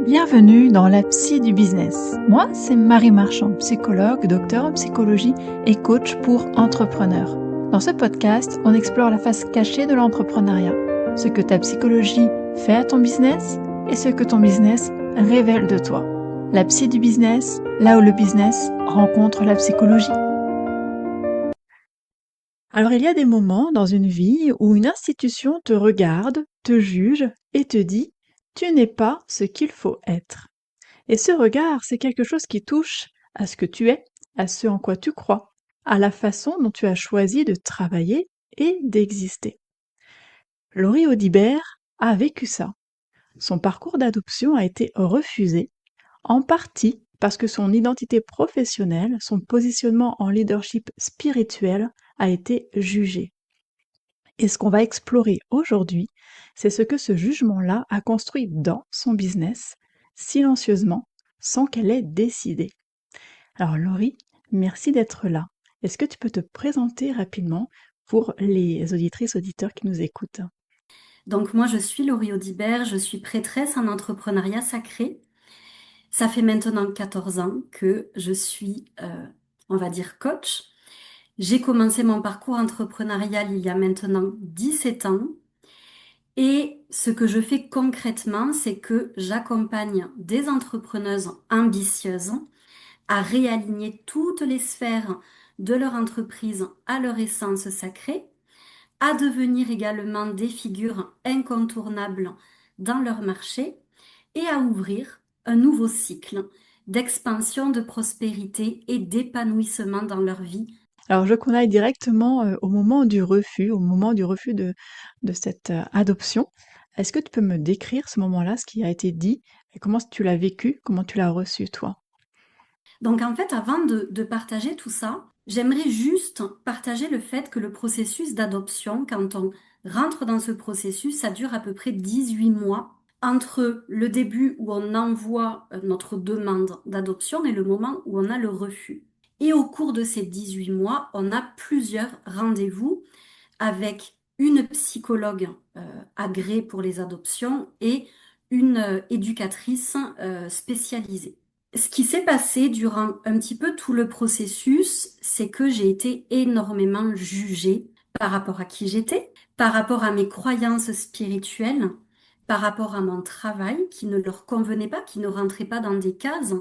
Bienvenue dans la psy du business. Moi, c'est Marie Marchand, psychologue, docteur en psychologie et coach pour entrepreneurs. Dans ce podcast, on explore la face cachée de l'entrepreneuriat, ce que ta psychologie fait à ton business et ce que ton business révèle de toi. La psy du business, là où le business rencontre la psychologie. Alors, il y a des moments dans une vie où une institution te regarde, te juge et te dit « tu n'es pas ce qu'il faut être ». Et ce regard, c'est quelque chose qui touche à ce que tu es, à ce en quoi tu crois, à la façon dont tu as choisi de travailler et d'exister. Laurie Audibert a vécu ça. Son parcours d'adoption a été refusé, en partie parce que son identité professionnelle, son positionnement en leadership spirituel a été jugé. Et ce qu'on va explorer aujourd'hui, c'est ce que ce jugement-là a construit dans son business, silencieusement, sans qu'elle ait décidé. Alors Laurie, merci d'être là. Est-ce que tu peux te présenter rapidement pour les auditrices, auditeurs qui nous écoutent? Donc moi, je suis Laurie Audibert, je suis prêtresse en entrepreneuriat sacré. Ça fait maintenant 14 ans que je suis, on va dire, coach. J'ai commencé mon parcours entrepreneurial il y a maintenant 17 ans. Et ce que je fais concrètement, c'est que j'accompagne des entrepreneuses ambitieuses à réaligner toutes les sphères de leur entreprise à leur essence sacrée, à devenir également des figures incontournables dans leur marché et à ouvrir un nouveau cycle d'expansion, de prospérité et d'épanouissement dans leur vie. Alors je veux qu'on aille directement au moment du refus, de cette adoption. Est-ce que tu peux me décrire ce moment-là, ce qui a été dit, et comment tu l'as vécu, comment tu l'as reçu toi? Donc en fait, avant de partager tout ça, j'aimerais juste partager le fait que le processus d'adoption, quand on rentre dans ce processus, ça dure à peu près 18 mois entre le début où on envoie notre demande d'adoption et le moment où on a le refus. Et au cours de ces 18 mois, on a plusieurs rendez-vous avec une psychologue agréée pour les adoptions et une éducatrice spécialisée. Ce qui s'est passé durant un petit peu tout le processus, c'est que j'ai été énormément jugée par rapport à qui j'étais, par rapport à mes croyances spirituelles, par rapport à mon travail qui ne leur convenait pas, qui ne rentrait pas dans des cases.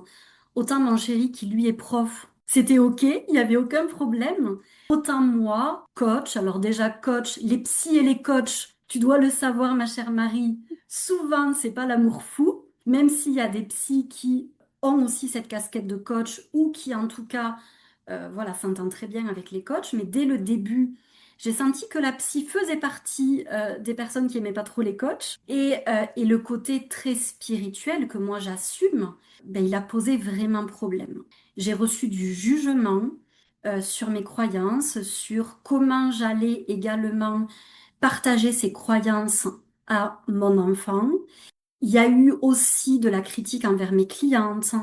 Autant mon chéri qui lui est prof, c'était OK, il n'y avait aucun problème. Autant moi, coach, alors déjà coach, les psys et les coachs, tu dois le savoir ma chère Marie, souvent c'est pas l'amour fou, même s'il y a des psys qui ont aussi cette casquette de coach ou qui en tout cas voilà, s'entendent très bien avec les coachs, mais dès le début, j'ai senti que la psy faisait partie des personnes qui aimaient pas trop les coachs et le côté très spirituel que moi j'assume, ben, il a posé vraiment problème. J'ai reçu du jugement sur mes croyances, sur comment j'allais également partager ces croyances à mon enfant. Il y a eu aussi de la critique envers mes clientes.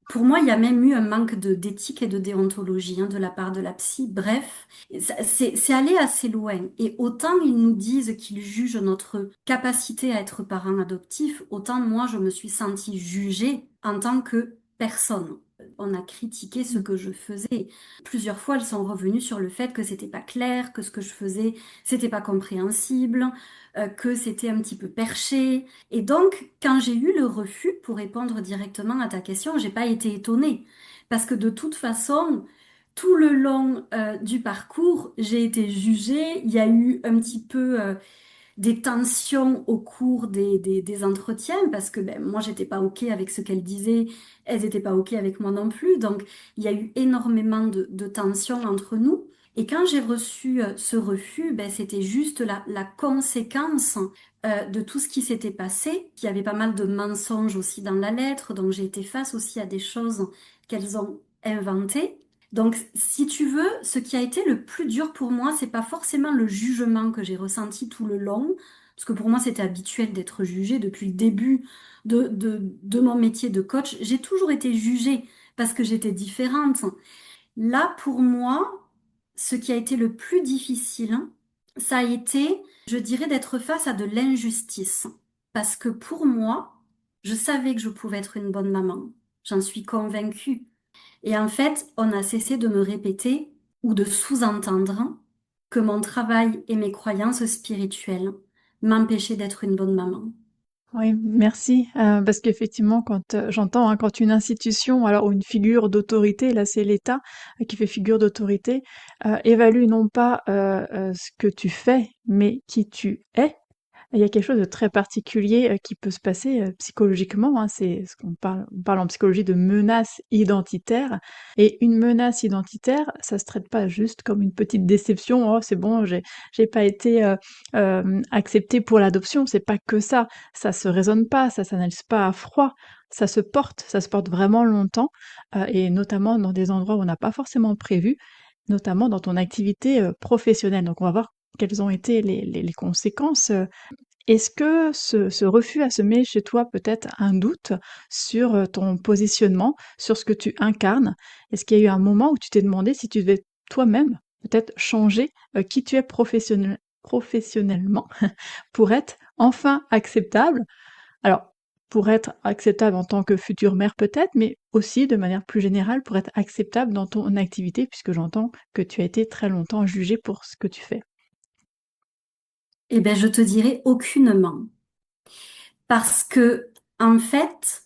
Pour moi, il y a même eu un manque d'éthique et de déontologie de la part de la psy. Bref, c'est allé assez loin. Et autant ils nous disent qu'ils jugent notre capacité à être parent adoptif, autant moi, je me suis sentie jugée en tant que personne. On a critiqué ce que je faisais. Plusieurs fois, elles sont revenues sur le fait que c'était pas clair, que ce que je faisais, c'était pas compréhensible, que c'était un petit peu perché. Et donc, quand j'ai eu le refus, pour répondre directement à ta question, j'ai pas été étonnée. Parce que de toute façon, tout le long du parcours, j'ai été jugée. Il y a eu un petit peu des tensions au cours des entretiens parce que ben, moi, j'étais pas OK avec ce qu'elles disaient. Elles étaient pas OK avec moi non plus. Donc, il y a eu énormément de tensions entre nous. Et quand j'ai reçu ce refus, ben, c'était juste la conséquence de tout ce qui s'était passé. Il y avait pas mal de mensonges aussi dans la lettre, donc j'ai été face aussi à des choses qu'elles ont inventées. Donc, si tu veux, ce qui a été le plus dur pour moi, c'est pas forcément le jugement que j'ai ressenti tout le long, parce que pour moi, c'était habituel d'être jugée depuis le début de mon métier de coach. J'ai toujours été jugée parce que j'étais différente. Là, pour moi, ce qui a été le plus difficile, ça a été, je dirais, d'être face à de l'injustice. Parce que pour moi, Je savais que je pouvais être une bonne maman. J'en suis convaincue. Et en fait, on a cessé de me répéter ou de sous-entendre que mon travail et mes croyances spirituelles m'empêchaient d'être une bonne maman. Oui, merci. Parce qu'effectivement, quand j'entends, hein, quand une institution, alors ou une figure d'autorité, là c'est l'État qui fait figure d'autorité, évalue non pas ce que tu fais, mais qui tu es. Il y a quelque chose de très particulier qui peut se passer psychologiquement, hein, c'est ce on parle en psychologie de menace identitaire. Et une menace identitaire, ça se traite pas juste comme une petite déception. Oh, c'est bon, j'ai pas été acceptée pour l'adoption. C'est pas que ça. Ça se raisonne pas, ça s'analyse pas à froid. Ça se porte vraiment longtemps, et notamment dans des endroits où on n'a pas forcément prévu, notamment dans ton activité professionnelle. Donc on va voir quelles ont été les conséquences. Est-ce que ce refus à semer chez toi peut-être un doute sur ton positionnement, sur ce que tu incarnes? Est-ce qu'il y a eu un moment où tu t'es demandé si tu devais toi-même peut-être changer qui tu es professionnellement pour être enfin acceptable? Alors, pour être acceptable en tant que future mère peut-être, mais aussi de manière plus générale pour être acceptable dans ton activité, puisque j'entends que tu as été très longtemps jugée pour ce que tu fais. Eh bien, je te dirais aucunement. Parce que, en fait,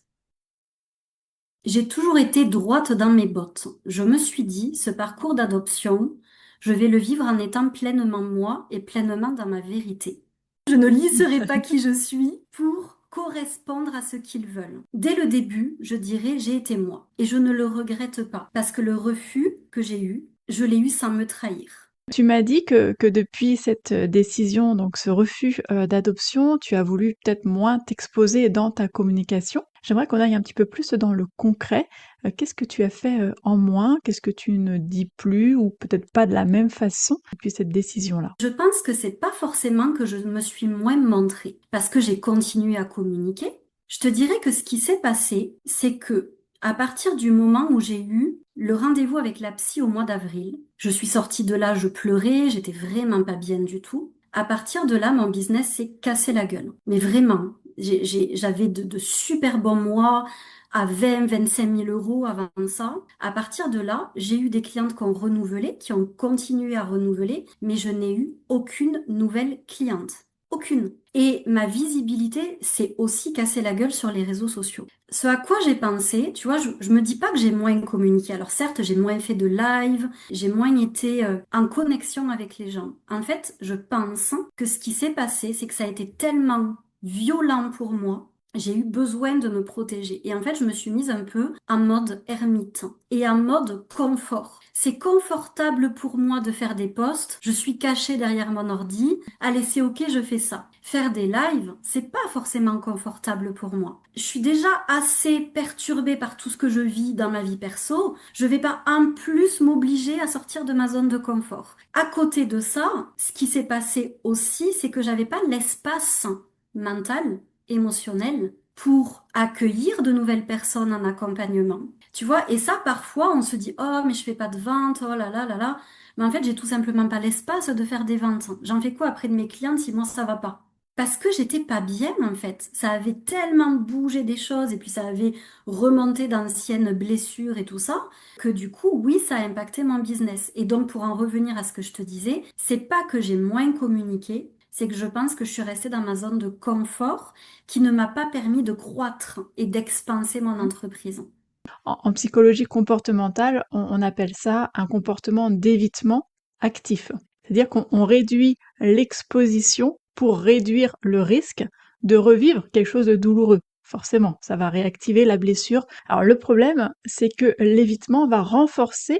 j'ai toujours été droite dans mes bottes. Je me suis dit, ce parcours d'adoption, je vais le vivre en étant pleinement moi et pleinement dans ma vérité. Je ne lisserai pas qui je suis pour correspondre à ce qu'ils veulent. Dès le début, je dirais, j'ai été moi. Et je ne le regrette pas, parce que le refus que j'ai eu, je l'ai eu sans me trahir. Tu m'as dit que depuis cette décision, donc ce refus d'adoption, tu as voulu peut-être moins t'exposer dans ta communication. J'aimerais qu'on aille un petit peu plus dans le concret. Qu'est-ce que tu as fait en moins? Qu'est-ce que tu ne dis plus ou peut-être pas de la même façon depuis cette décision-là? Je pense que c'est pas forcément que je me suis moins montrée, parce que j'ai continué à communiquer. Je te dirais que ce qui s'est passé, c'est que à partir du moment où j'ai eu le rendez-vous avec la psy au mois d'avril, je suis sortie de là, je pleurais, j'étais vraiment pas bien du tout. À partir de là, mon business s'est cassé la gueule. Mais vraiment, j'avais de super bons mois à 20, 25 000 euros avant ça. À partir de là, j'ai eu des clientes qui ont renouvelé, qui ont continué à renouveler, mais je n'ai eu aucune nouvelle cliente. Aucune. Et ma visibilité s'est aussi cassé la gueule sur les réseaux sociaux. Ce à quoi j'ai pensé, tu vois, je me dis pas que j'ai moins communiqué. Alors certes, j'ai moins fait de live, j'ai moins été en connexion avec les gens. En fait, je pense que ce qui s'est passé, c'est que ça a été tellement violent pour moi, j'ai eu besoin de me protéger. Et en fait, je me suis mise un peu en mode ermite et en mode confort. C'est confortable pour moi de faire des posts. Je suis cachée derrière mon ordi. Allez, c'est ok, je fais ça. Faire des lives, c'est pas forcément confortable pour moi. Je suis déjà assez perturbée par tout ce que je vis dans ma vie perso. Je vais pas en plus m'obliger à sortir de ma zone de confort. À côté de ça, ce qui s'est passé aussi, c'est que j'avais pas l'espace mental, émotionnel pour accueillir de nouvelles personnes en accompagnement. Tu vois, et ça, parfois, on se dit, oh, mais je fais pas de vente, oh là là là là. Mais en fait, j'ai tout simplement pas l'espace de faire des ventes. J'en fais quoi après de mes clientes si moi ça va pas? Parce que j'étais pas bien, en fait. Ça avait tellement bougé des choses et puis ça avait remonté d'anciennes blessures et tout ça, que du coup, oui, ça a impacté mon business. Et donc, pour en revenir à ce que je te disais, c'est pas que j'ai moins communiqué, c'est que je pense que je suis restée dans ma zone de confort qui ne m'a pas permis de croître et d'expanser mon entreprise. En psychologie comportementale, on appelle ça un comportement d'évitement actif. C'est-à-dire qu'on réduit l'exposition pour réduire le risque de revivre quelque chose de douloureux. Forcément, ça va réactiver la blessure. Alors le problème, c'est que l'évitement va renforcer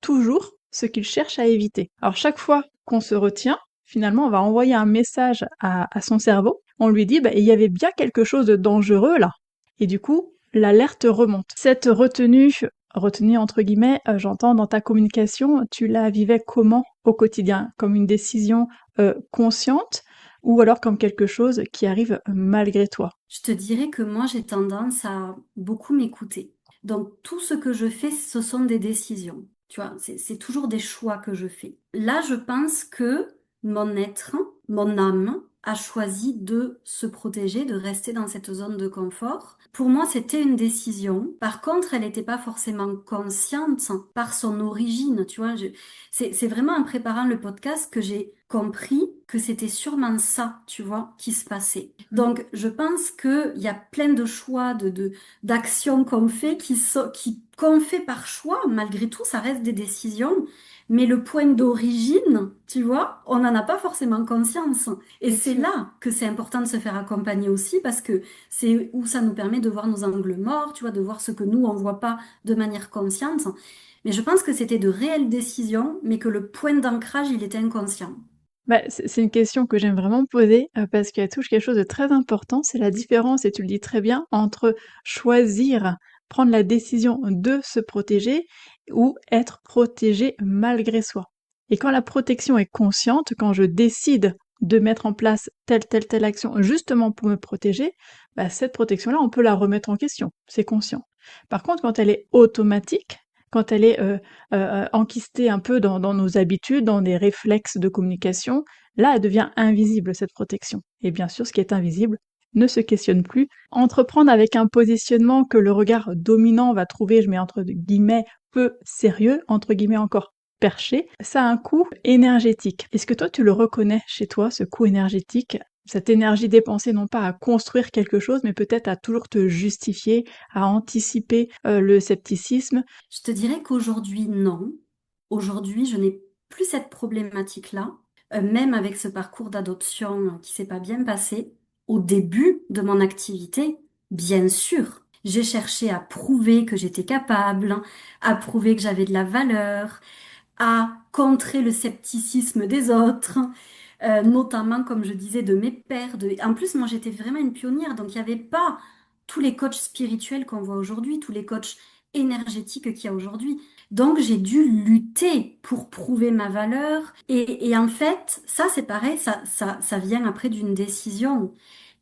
toujours ce qu'il cherche à éviter. Alors chaque fois qu'on se retient, finalement, on va envoyer un message à son cerveau. On lui dit, bah, il y avait bien quelque chose de dangereux là. Et du coup, l'alerte remonte. Cette retenue entre guillemets, j'entends dans ta communication, tu la vivais comment au quotidien? Comme une décision consciente ou alors comme quelque chose qui arrive malgré toi? Je te dirais que moi, j'ai tendance à beaucoup m'écouter. Donc, tout ce que je fais, ce sont des décisions. Tu vois, c'est toujours des choix que je fais. Là, je pense que mon être, mon âme, a choisi de se protéger, de rester dans cette zone de confort. Pour moi, c'était une décision. Par contre, elle n'était pas forcément consciente par son origine, tu vois. C'est vraiment en préparant le podcast que j'ai compris que c'était sûrement ça, tu vois, qui se passait. Mmh. Donc, je pense qu'il y a plein de choix, d'actions qu'on fait qu'on fait par choix. Malgré tout, ça reste des décisions. Mais le point d'origine, tu vois, on n'en a pas forcément conscience. Et Bien c'est sûr. là que c'est important de se faire accompagner aussi parce que c'est où ça nous permet de voir nos angles morts, tu vois, de voir ce que nous, on voit pas de manière consciente. Mais je pense que c'était de réelles décisions, mais que le point d'ancrage, il était inconscient. Bah, c'est une question que j'aime vraiment poser, parce qu'elle touche quelque chose de très important, c'est la différence, et tu le dis très bien, entre choisir, prendre la décision de se protéger ou être protégé malgré soi. Et quand la protection est consciente, quand je décide de mettre en place telle action justement pour me protéger, bah, cette protection-là, on peut la remettre en question, c'est conscient. Par contre, quand elle est automatique, quand elle est enquistée un peu dans nos habitudes, dans des réflexes de communication, là, elle devient invisible, cette protection. Et bien sûr, ce qui est invisible ne se questionne plus. Entreprendre avec un positionnement que le regard dominant va trouver, je mets entre guillemets, peu sérieux, entre guillemets encore perché, ça a un coût énergétique. Est-ce que toi, tu le reconnais chez toi, ce coût énergétique, cette énergie dépensée non pas à construire quelque chose, mais peut-être à toujours te justifier, à anticiper le scepticisme? Je te dirais qu'aujourd'hui, non. Aujourd'hui, je n'ai plus cette problématique-là, même avec ce parcours d'adoption qui s'est pas bien passé. Au début de mon activité, bien sûr, j'ai cherché à prouver que j'étais capable, à prouver que j'avais de la valeur, à contrer le scepticisme des autres, notamment, comme je disais, de mes pairs. En plus, moi, j'étais vraiment une pionnière, donc il n'y avait pas tous les coachs spirituels qu'on voit aujourd'hui, tous les coachs énergétiques qu'il y a aujourd'hui. Donc, j'ai dû lutter pour prouver ma valeur. Et en fait, ça, c'est pareil, ça vient après d'une décision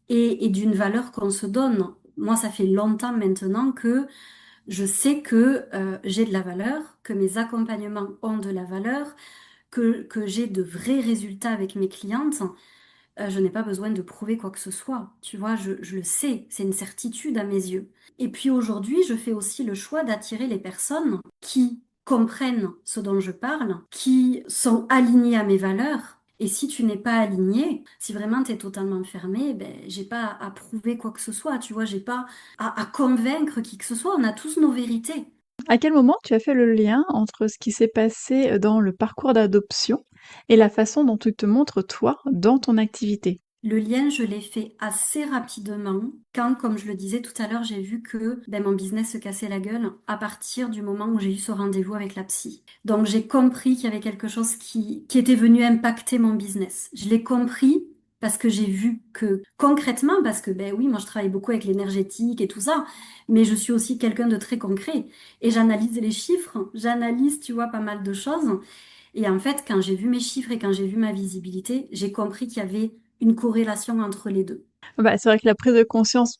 et d'une valeur qu'on se donne. Moi, ça fait longtemps maintenant que je sais que j'ai de la valeur, que mes accompagnements ont de la valeur, que j'ai de vrais résultats avec mes clientes. Je n'ai pas besoin de prouver quoi que ce soit. Tu vois, je le sais, c'est une certitude à mes yeux. Et puis aujourd'hui, je fais aussi le choix d'attirer les personnes qui comprennent ce dont je parle, qui sont alignées à mes valeurs. Et si tu n'es pas aligné, si vraiment tu es totalement fermé, ben, j'ai pas à prouver quoi que ce soit, tu vois, j'ai pas à convaincre qui que ce soit, on a tous nos vérités. À quel moment tu as fait le lien entre ce qui s'est passé dans le parcours d'adoption et la façon dont tu te montres toi dans ton activité? Le lien, je l'ai fait assez rapidement quand, comme je le disais tout à l'heure, j'ai vu que ben, mon business se cassait la gueule à partir du moment où j'ai eu ce rendez-vous avec la psy. Donc j'ai compris qu'il y avait quelque chose qui était venu impacter mon business. Je l'ai compris parce que j'ai vu que concrètement, parce que ben oui, moi je travaille beaucoup avec l'énergétique et tout ça, mais je suis aussi quelqu'un de très concret et j'analyse les chiffres, j'analyse, tu vois, pas mal de choses. Et en fait, quand j'ai vu mes chiffres et quand j'ai vu ma visibilité, j'ai compris qu'il y avait une corrélation entre les deux. Bah, c'est vrai que la prise de conscience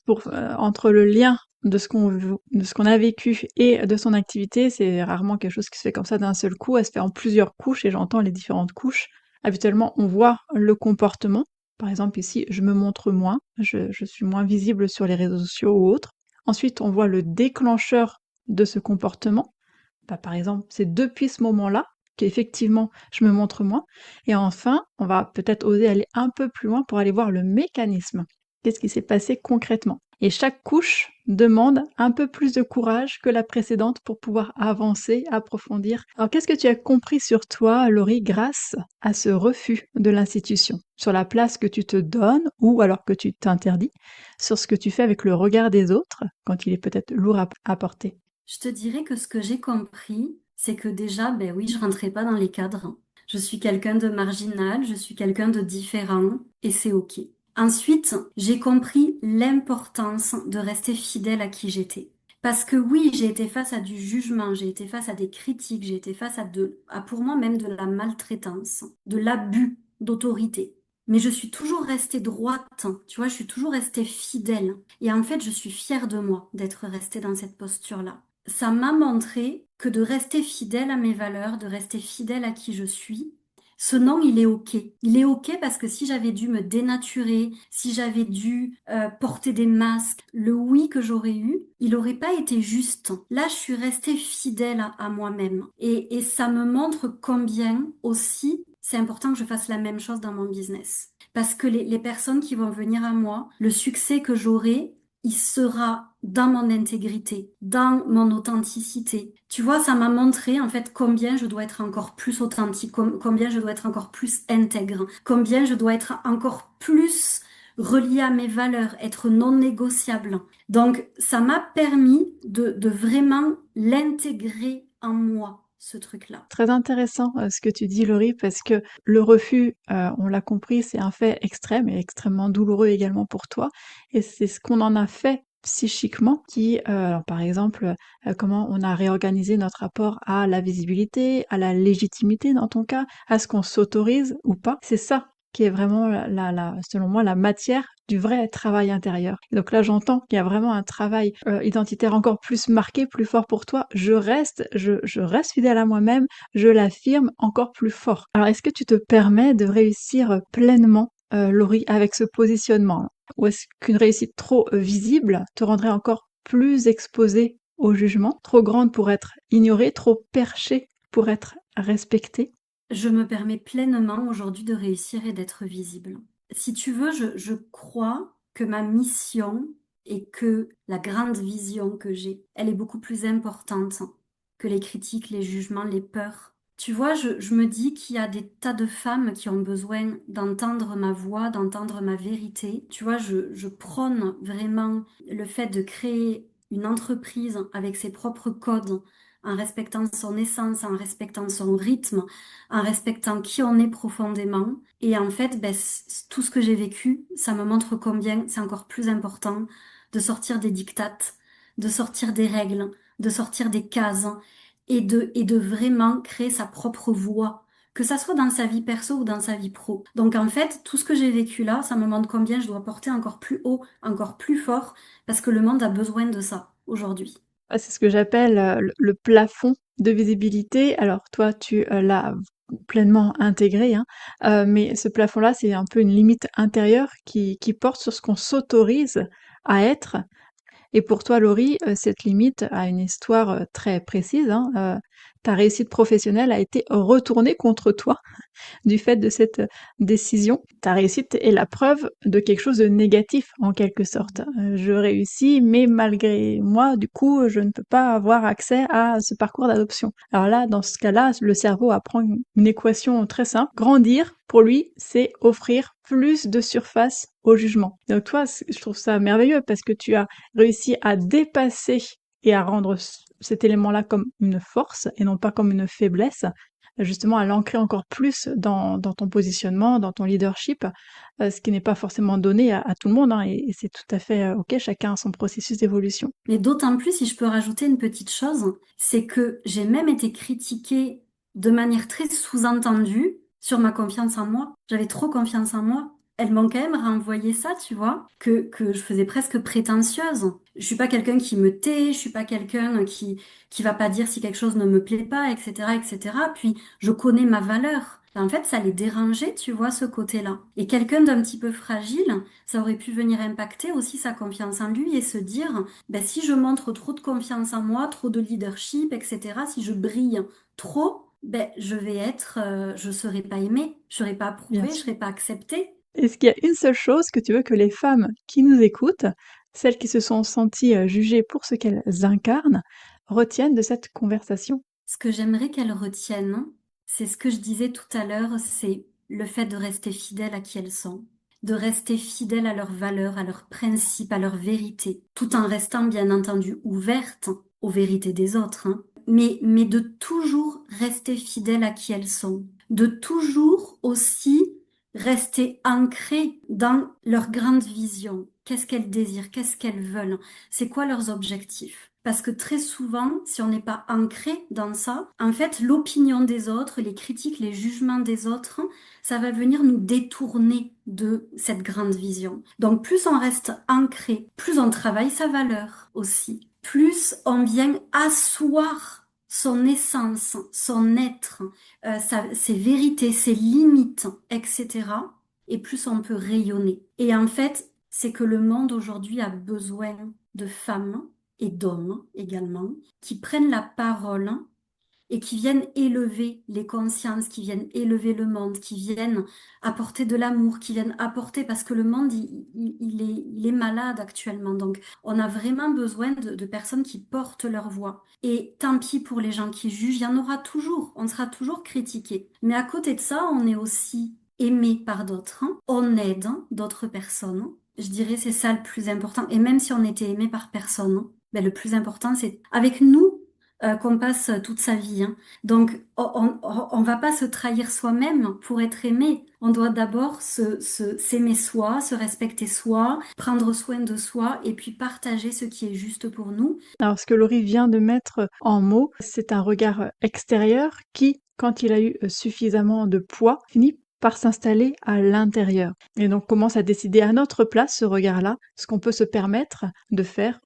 entre le lien de ce qu'on a vécu et de son activité, c'est rarement quelque chose qui se fait comme ça d'un seul coup, elle se fait en plusieurs couches et j'entends les différentes couches. Habituellement, on voit le comportement. Par exemple, ici, je me montre moins, je suis moins visible sur les réseaux sociaux ou autres. Ensuite, on voit le déclencheur de ce comportement. Bah, par exemple, c'est depuis ce moment-là qu'effectivement je me montre moins. Et enfin, on va peut-être oser aller un peu plus loin pour aller voir le mécanisme. Qu'est-ce qui s'est passé concrètement? Et chaque couche demande un peu plus de courage que la précédente pour pouvoir avancer, approfondir. Alors qu'est-ce que tu as compris sur toi, Laurie, grâce à ce refus de l'institution? Sur la place que tu te donnes ou alors que tu t'interdis? Sur ce que tu fais avec le regard des autres quand il est peut-être lourd à porter? Je te dirais que ce que j'ai compris, c'est que déjà, ben oui, je rentrais pas dans les cadres. Je suis quelqu'un de marginal, je suis quelqu'un de différent et c'est OK. Ensuite, j'ai compris l'importance de rester fidèle à qui j'étais. Parce que oui, j'ai été face à du jugement, j'ai été face à des critiques, j'ai été face à pour moi même de la maltraitance, de l'abus d'autorité. Mais je suis toujours restée droite, tu vois, je suis toujours restée fidèle. Et en fait, je suis fière de moi d'être restée dans cette posture-là. Ça m'a montré que de rester fidèle à mes valeurs, de rester fidèle à qui je suis, Ce non, il est OK. Il est OK parce que si j'avais dû me dénaturer, si j'avais dû porter des masques, le oui que j'aurais eu, il n'aurait pas été juste. Là, je suis restée fidèle à moi-même. Et ça me montre combien aussi c'est important que je fasse la même chose dans mon business. Parce que les personnes qui vont venir à moi, le succès que j'aurai, il sera dans mon intégrité, dans mon authenticité. Tu vois, ça m'a montré en fait combien je dois être encore plus authentique, combien je dois être encore plus intègre, combien je dois être encore plus relié à mes valeurs, être non négociable. Donc, ça m'a permis de vraiment l'intégrer en moi, ce truc-là. Très intéressant ce que tu dis, Laurie, parce que le refus, on l'a compris, c'est un fait extrême et extrêmement douloureux également pour toi. Et c'est ce qu'on en a fait psychiquement qui, alors par exemple, comment on a réorganisé notre rapport à la visibilité, à la légitimité dans ton cas, à ce qu'on s'autorise ou pas. C'est ça qui est vraiment selon moi, la matière du vrai travail intérieur. Et donc là, j'entends qu'il y a vraiment un travail identitaire encore plus marqué, plus fort pour toi. Je reste fidèle à moi-même, je l'affirme encore plus fort. Alors, est-ce que tu te permets de réussir pleinement, Laurie, avec ce positionnement? Ou est-ce qu'une réussite trop visible te rendrait encore plus exposée au jugement, trop grande pour être ignorée, trop perchée pour être respectée? Je me permets pleinement aujourd'hui de réussir et d'être visible. Si tu veux, je crois que ma mission et que la grande vision que j'ai, elle est beaucoup plus importante que les critiques, les jugements, les peurs. Tu vois, je me dis qu'il y a des tas de femmes qui ont besoin d'entendre ma voix, d'entendre ma vérité. Tu vois, je prône vraiment le fait de créer une entreprise avec ses propres codes, en respectant son essence, en respectant son rythme, en respectant qui on est profondément. Et en fait, ben, tout ce que j'ai vécu, ça me montre combien c'est encore plus important de sortir des dictates, de sortir des règles, de sortir des cases et de vraiment créer sa propre voie, que ça soit dans sa vie perso ou dans sa vie pro. Donc en fait, tout ce que j'ai vécu là, ça me montre combien je dois porter encore plus haut, encore plus fort, parce que le monde a besoin de ça aujourd'hui. Ah, c'est ce que j'appelle le plafond de visibilité. Alors toi, tu l'as pleinement intégré, hein, mais ce plafond-là, c'est un peu une limite intérieure qui porte sur ce qu'on s'autorise à être. Et pour toi, Laurie, cette limite a une histoire très précise, hein. Ta réussite professionnelle a été retournée contre toi du fait de cette décision. Ta réussite est la preuve de quelque chose de négatif, en quelque sorte. Je réussis, mais malgré moi, du coup, je ne peux pas avoir accès à ce parcours d'adoption. Alors là, dans ce cas-là, le cerveau apprend une équation très simple. Grandir, pour lui, c'est offrir plus de surface au jugement. Donc toi, je trouve ça merveilleux parce que tu as réussi à dépasser et à rendre cet élément-là comme une force et non pas comme une faiblesse, justement à l'ancrer encore plus dans ton positionnement, dans ton leadership, ce qui n'est pas forcément donné à tout le monde, hein, et c'est tout à fait OK, chacun a son processus d'évolution. Mais d'autant plus, si je peux rajouter une petite chose, c'est que j'ai même été critiquée de manière très sous-entendue sur ma confiance en moi. J'avais trop confiance en moi. Elles m'ont quand même renvoyé ça, tu vois, que je faisais presque prétentieuse. Je suis pas quelqu'un qui me tait, je suis pas quelqu'un qui va pas dire si quelque chose ne me plaît pas, etc., etc. Puis, je connais ma valeur. En fait, ça les dérangeait, tu vois, ce côté-là. Et quelqu'un d'un petit peu fragile, ça aurait pu venir impacter aussi sa confiance en lui et se dire, ben, si je montre trop de confiance en moi, trop de leadership, etc., si je brille trop, ben, je serai pas aimée, je serai pas Bien approuvée, je sûr. serai pas acceptée. Est-ce qu'il y a une seule chose que tu veux que les femmes qui nous écoutent, celles qui se sont senties jugées pour ce qu'elles incarnent, retiennent de cette conversation? Ce que j'aimerais qu'elles retiennent, c'est ce que je disais tout à l'heure, c'est le fait de rester fidèles à qui elles sont, de rester fidèles à leurs valeurs, à leurs principes, à leur vérité, tout en restant bien entendu ouverte aux vérités des autres, hein. Mais de toujours rester fidèles à qui elles sont, de toujours aussi rester ancrées dans leur grande vision. Qu'est-ce qu'elles désirent, qu'est-ce qu'elles veulent, c'est quoi leurs objectifs. Parce que très souvent, si on n'est pas ancré dans ça, en fait, l'opinion des autres, les critiques, les jugements des autres, ça va venir nous détourner de cette grande vision. Donc, plus on reste ancré, plus on travaille sa valeur aussi, plus on vient asseoir son essence, son être, ses vérités, ses limites, etc. Et plus on peut rayonner. Et en fait, c'est que le monde aujourd'hui a besoin de femmes et d'hommes également qui prennent la parole et qui viennent élever les consciences, qui viennent élever le monde, qui viennent apporter de l'amour, qui viennent apporter, parce que le monde, il est malade actuellement. Donc, on a vraiment besoin de personnes qui portent leur voix. Et tant pis pour les gens qui jugent, il y en aura toujours, on sera toujours critiqué. Mais à côté de ça, on est aussi aimé par d'autres, hein. On aide d'autres personnes. Je dirais c'est ça le plus important. Et même si on était aimé par personne, ben, le plus important, c'est avec nous qu'on passe toute sa vie, hein. Donc, on va pas se trahir soi-même pour être aimé. On doit d'abord s'aimer soi, se respecter soi, prendre soin de soi et puis partager ce qui est juste pour nous. Alors, ce que Laurie vient de mettre en mots, c'est un regard extérieur qui, quand il a eu suffisamment de poids, finit par s'installer à l'intérieur. Et donc commence à décider à notre place, ce regard-là, ce qu'on peut se permettre de faire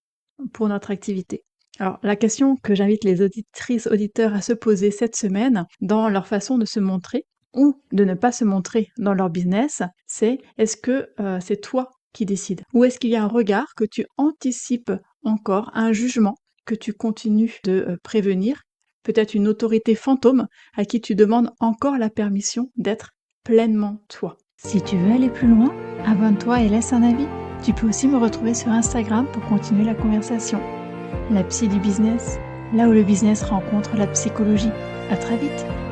pour notre activité. Alors, la question que j'invite les auditrices, auditeurs à se poser cette semaine, dans leur façon de se montrer, ou de ne pas se montrer dans leur business, c'est est-ce que c'est toi qui décides? Ou est-ce qu'il y a un regard que tu anticipes encore, un jugement que tu continues de prévenir, peut-être une autorité fantôme à qui tu demandes encore la permission d'être pleinement toi? Si tu veux aller plus loin, abonne-toi et laisse un avis. Tu peux aussi me retrouver sur Instagram pour continuer la conversation. La psy du business, là où le business rencontre la psychologie. À très vite!